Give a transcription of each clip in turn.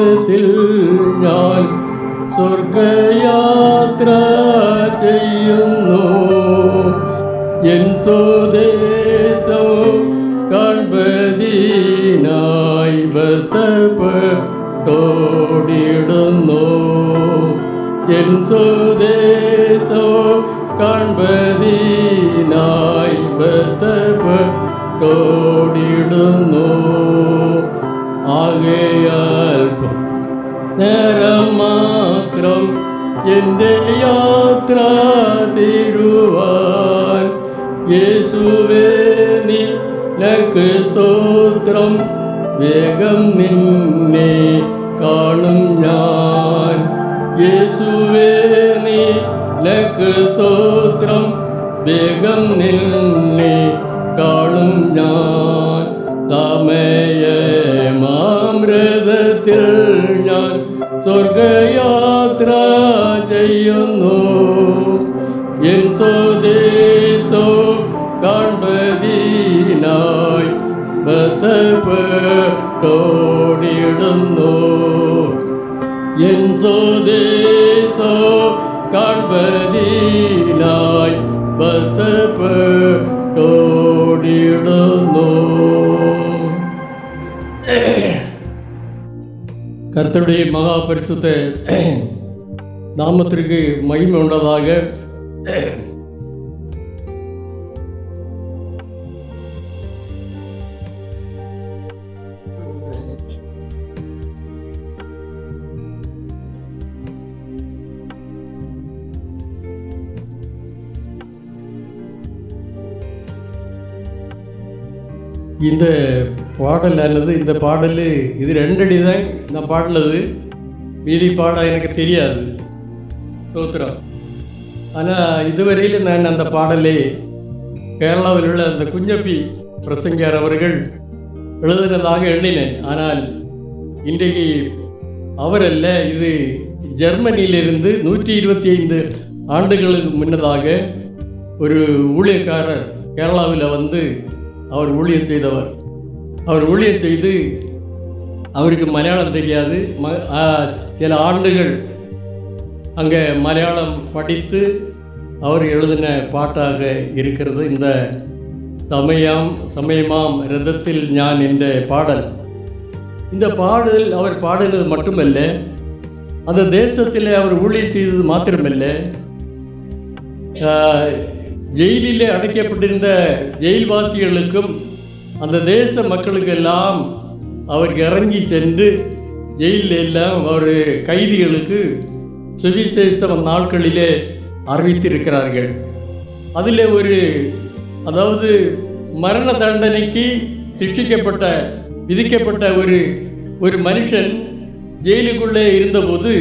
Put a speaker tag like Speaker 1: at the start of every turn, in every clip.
Speaker 1: രഥത്തിൽ ഞാൻ സ്വർഗയാത്ര ചെയ്യുന്നു. എൻ സ്വദേശം കാൺപതിനായി ബദ്ധപ്പെട്ടോടിടുന്നു. എൻ സ്വദേശം കാൺപതിനായി ബദ്ധപ്പെട്ടോടിടുന്നു. ആകയാൽ നേരം മാത്രം എൻ്റെ യാത്ര തീരുവാൻ യേശുവേ നിനക്ക് സ്തോത്രം. വേഗം നിന്നെ കാണും ഞാൻ. യേശുവേ നിനക്ക് സ്തോത്രം. വേഗം നിന്നെ കാണും ഞാൻ. സമയമാമൃതത്തിൽ ഞാൻ സ്വർഗയാത്ര ചെയ്യുന്നു. എൻ സ്വദേശോ കാൺപതിനായി ബദ്ധപ്പെട്ടോടിടുന്നു. എൻ സ്വദേശോ കാൺപതിനായി ബദ്ധപ്പെട്ടോടിടുന്നു. கர்த்தருடைய மகா பரிசுத்த நாமத்திற்கு மகிமை உண்டதாக. இந்த பாடலானது இந்த பாடல் இது 2 அடி தான் நான் பாடலது. மீதி பாட எனக்கு தெரியாது, ஸ்தோத்திரம். ஆனால் இதுவரையில் நான் அந்த பாடலை கேரளாவில் உள்ள அந்த குஞ்சப்பி பிரசங்கியார் அவர்கள் எழுதினதாக எண்ணினேன். ஆனால் இன்றைக்கு அவரல்ல, இது ஜெர்மனியிலிருந்து 125 ஆண்டுகளுக்கு முன்னதாக ஒரு ஊழியக்காரர் கேரளாவில் வந்து அவர் ஊழியம் செய்தவர். அவர் ஊழியம் செய்து அவருக்கு மலையாளம் தெரியாது. சில ஆண்டுகள் அங்கே மலையாளம் படித்து அவர் எழுதின பாட்டாக இருக்கிறது இந்த சமயமாம் ரதத்தில் ஞான் என்ற பாடல். இந்த பாடல் அவர் பாடினது மட்டுமல்ல, அந்த தேசத்தில் அவர் ஊழியம் செய்தது மாத்திரமல்ல, ஜெயிலிலே அடைக்கப்பட்டிருந்த ஜெயில்வாசிகளுக்கும் அந்த தேச மக்களுக்கெல்லாம் அவர் இறங்கி சென்று ஜெயிலில் எல்லாம் அவர் கைதிகளுக்கு சுவிசேஷம் நாட்களிலே அறிவித்திருக்கிறார்கள். அதில் அதாவது மரண தண்டனைக்கு விதிக்கப்பட்ட ஒரு மனுஷன் ஜெயிலுக்குள்ளே இருந்தபோது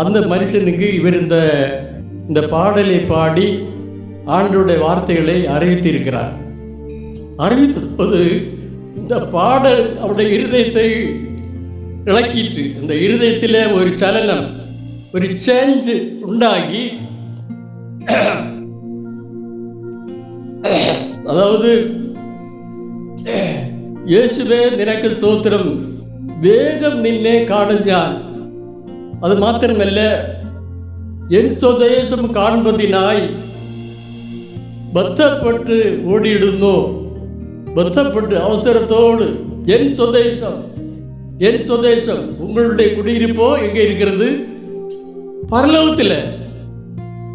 Speaker 1: அந்த மனுஷனுக்கு இவர் இந்த பாடலை பாடி ஆண்டவருடைய வார்த்தைகளை அறிவித்திருக்கிறார். அறிவித்தபோது இந்த பாடல் அவருடைய இருதயத்தை இழக்கிற்று. இந்த இருதயத்தில் ஒரு சலனம், ஒரு சேஞ்ச் உண்டாகி, அதாவது இயேசுவே நினக்கு ஸ்தோத்திரம், வேகம் நின்னே காணும் ஞான். அது மாத்திரமல்ல, என் സ്വദേശം காண்பதினாய் பத்தப்பட்டு ஓடிடுந்தோ, பத்தப்பட்டு அவசரத்தோடு என் சொதேசம் உங்களுடைய குடியிருப்போ எங்கே இருக்கிறது? பரலோகத்தில்.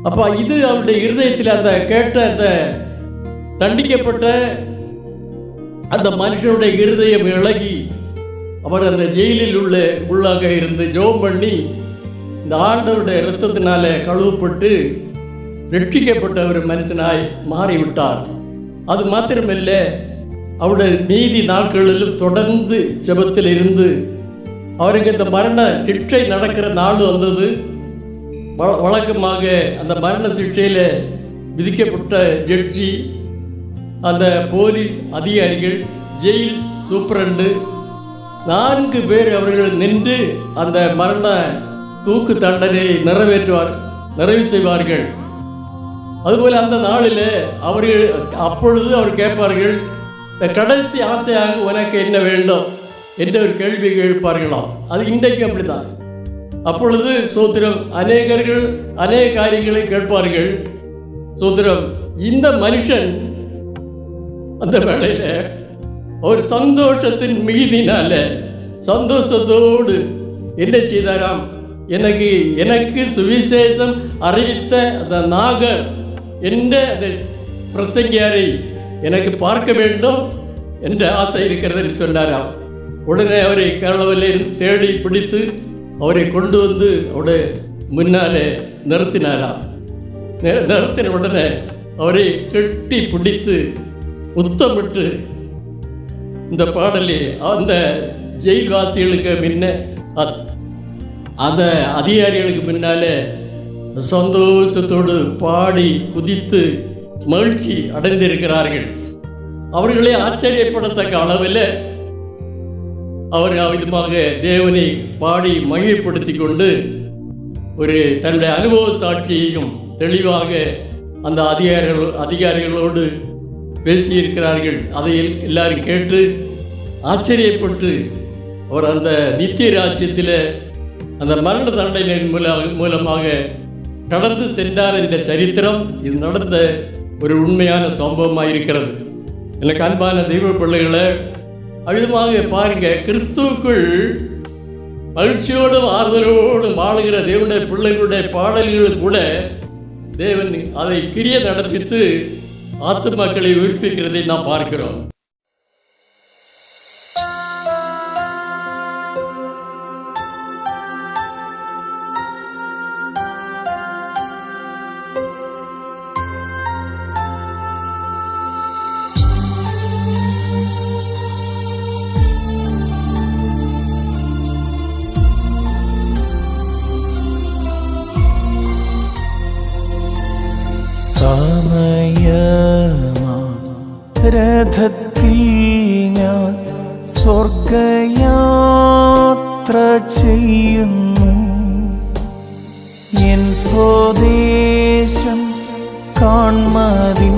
Speaker 1: அப்போ இது அவருடைய இருதயத்தில் அந்த கேட்ட அந்த தண்டிக்கப்பட்ட அந்த மனுஷனுடைய இருதயம் இழகி அவர் அந்த ஜெயிலில் உள்ளாக இருந்து ஜெபம் பண்ணி இந்த ஆண்டவருடைய இரத்தத்தினால கழுவப்பட்டு ரட்சிக்கப்பட்ட ஒரு மனுஷனாய் மாறிவிட்டார். அது மாத்திரமல்ல, அவருடைய நீதி நாட்களிலும் தொடர்ந்து ஜெபத்தில் இருந்து அவருக்கு இந்த மரண சிக்ஷை நடக்கிற நாள் வந்தது. வழக்கமாக அந்த மரண சிக்ஷையில் விதிக்கப்பட்ட ஜட்ஜி, அந்த போலீஸ் அதிகாரிகள், ஜெயில் சூப்பரண்டு 4 பேர் அவர்கள் நின்று அந்த மரண தூக்கு தண்டனையை நிறைவு செய்வார்கள். அதுபோல் அந்த நாளில் அப்பொழுது அவர் கேட்பார்கள், இந்த கடைசி ஆசையாக உனக்கு என்ன வேண்டும் என்ற ஒரு கேள்வி கேட்பார்களாம். அது இன்றைக்கு அப்படித்தான். அப்பொழுது சோத்திரம் அநேகர்கள் அநேக காரியங்களை கேட்பார்கள். சோத்திரம் இந்த மனுஷன் அந்த வேளையில ஒரு சந்தோஷத்தின் மிகுதினால சந்தோஷத்தோடு என்ன செய்தாராம், எனக்கு சுவிசேஷம் அறிவித்த அந்த நாகர் என்ற அந்த பிரசங்கியாரை எனக்கு பார்க்க வேண்டும் என்ற ஆசை இருக்கிறது சொன்னாராம். உடனே அவரை கேரளாவில் தேடி பிடித்து அவரை கொண்டு வந்து அவருடைய முன்னாலே நிறுத்தினாராம். நிறுத்தின உடனே அவரை கட்டி பிடித்து முத்தமிட்டு இந்த பாடலை அந்த ஜெயில்வாசிகளுக்கு முன்ன அந்த அதிகாரிகளுக்கு முன்னாலே சந்தோஷத்தோடு பாடி குதித்து மகிழ்ச்சி அடைந்திருக்கிறார்கள். அவர்களை ஆச்சரியப்படுத்தக்க அளவில் அவர் விதமாக தேவனை பாடி மகிழ்ப்படுத்தி கொண்டு ஒரு தன்னுடைய அனுபவ சாட்சியையும் தெளிவாக அந்த அதிகாரிகளோடு பேசியிருக்கிறார்கள். அதை எல்லாரும் கேட்டு ஆச்சரியப்பட்டு அவர் அந்த நித்திய ராஜ்யத்தில் அந்த மரண தண்டனையின் மூலமாக கடந்து சென்றார் என்ற சரித்திரம் இது நடந்த ஒரு உண்மையான சம்பவமாக இருக்கிறது. எனக்கு அன்பான தெய்வ பிள்ளைகளை அழுதமாக பாருங்க, கிறிஸ்துவுக்குள் மகிழ்ச்சியோடும் ஆறுதலோடும் வாழுகிற தேவனுடைய பிள்ளைகளுடைய பாடல்கள் கூட தேவன் அதை கிரிய நடப்பித்து ஆத்துமாக்களை உயிர்ப்பிக்கிறதை நாம் பார்க்கிறோம்.
Speaker 2: രഥത്തിൽ ഞാൻ സ്വർഗയാത്ര ചെയ്യുന്നു, എൻ സ്വദേശം കാൺമതിനായി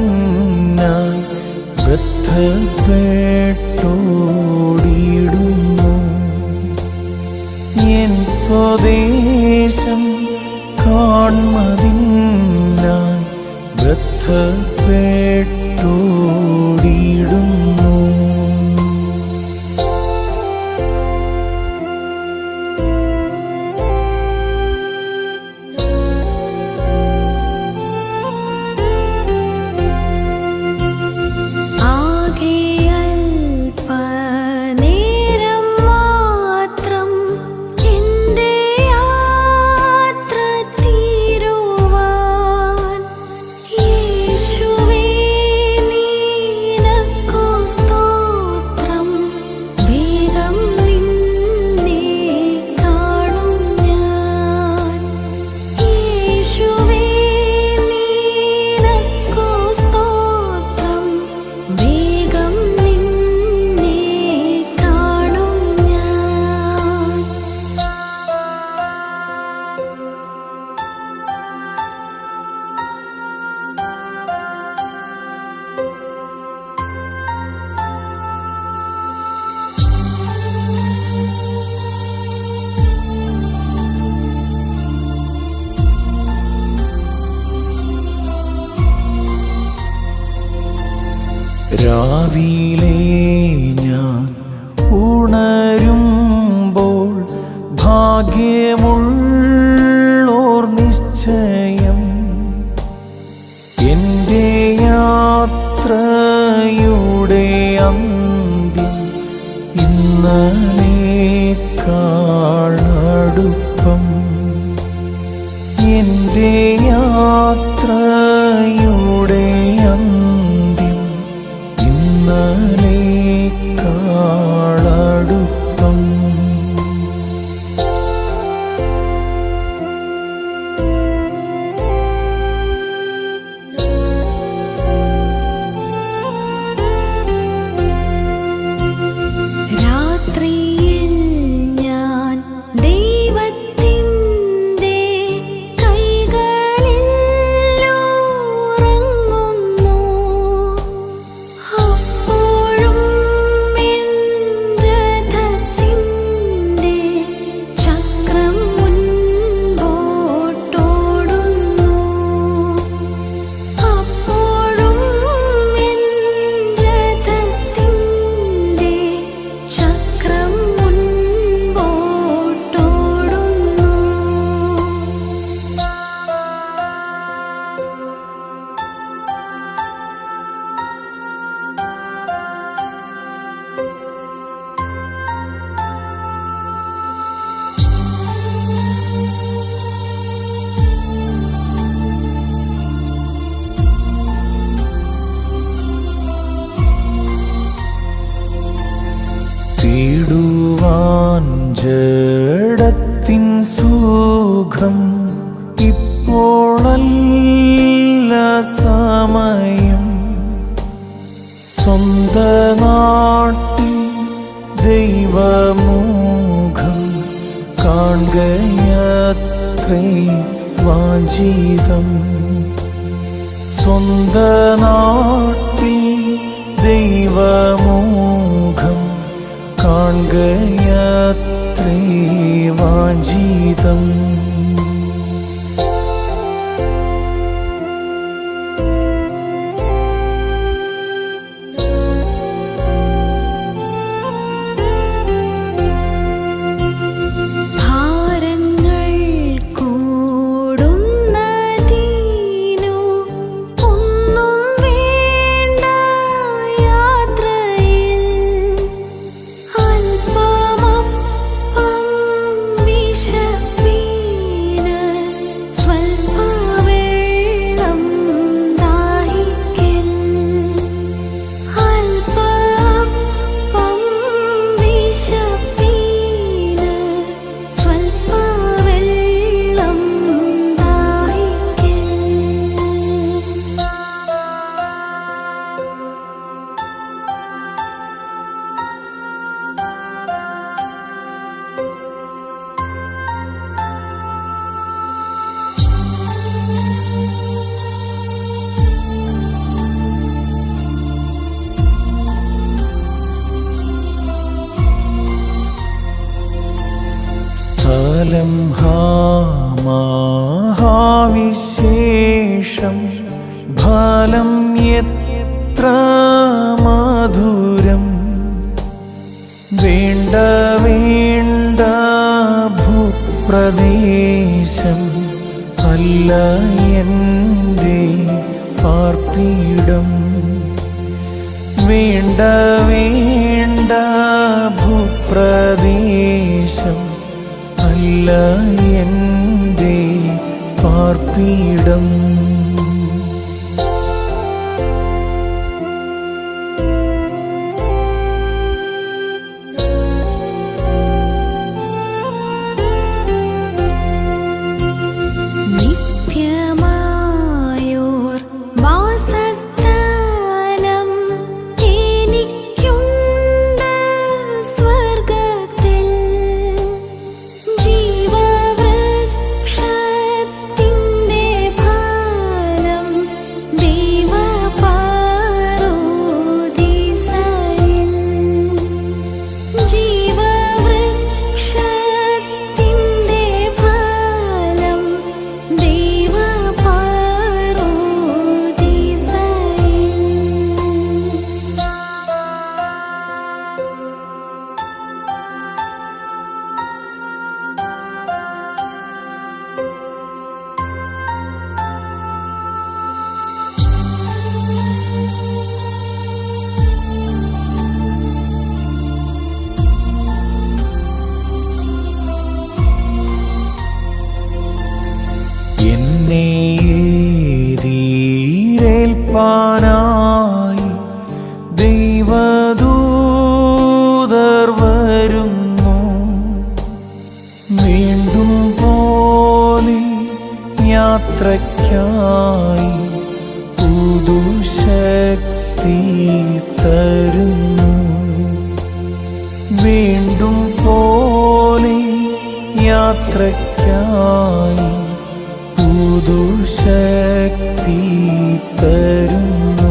Speaker 2: ബദ്ധപ്പെട്ടോടിയിടുന്നു. എൻ സ്വദേശം കാൺമതിനായി ബദ്ധപ്പെട്ടോടിയിടുന്നു. രാവിലെ ഞാൻ ഉണരുമ്പോൾ ഭാഗ്യമുള്ളോർ നിശ്ചയം എൻ്റെ യാത്രയുടെ അന്ത്യം ഇന്നലേക്കാളടുപ്പം. എൻ്റെ യാത്രയുടെ അന്ത്യം ഇന്നലേക്കാളടുപ്പം.
Speaker 3: രാത്രിയിൽ ഞാൻ ദൈവത്തിൻ്റെ കൈകൾ
Speaker 2: സ്വർഗത്തിൻ സുഖം ഇപ്പോഴല്ല സമയം. സ്വന്ത നാട്ടിൽ ദൈവമുഖം കാണുകയത്രേ വാഞ്ചിതം. സ്വന്ത നാട്ടിൽ ദൈവമുഖം കാണുകയത്രേ വാഞ്ചിതം. സ്ഥലം മഹാവിശേഷം ഫലം എത്ര മധുരം. വേണ്ട വേണ്ട ഭൂപ്രദേശം അല്ല എൻ്റെ പാർപ്പിടം. വേണ്ട വേണ്ട ഭൂപ്രദേശം അല്ല എൻ്റെ പാർപ്പിടം. ായി ദൈവദൂതർ വരുന്നു. വീണ്ടും പോലെ യാത്രയ്ക്കായി പുതുശക്തി തരുന്നു. വീണ്ടും പോലെ യാത്രയ്ക്കായി പുതുശക്തി തരുന്നു.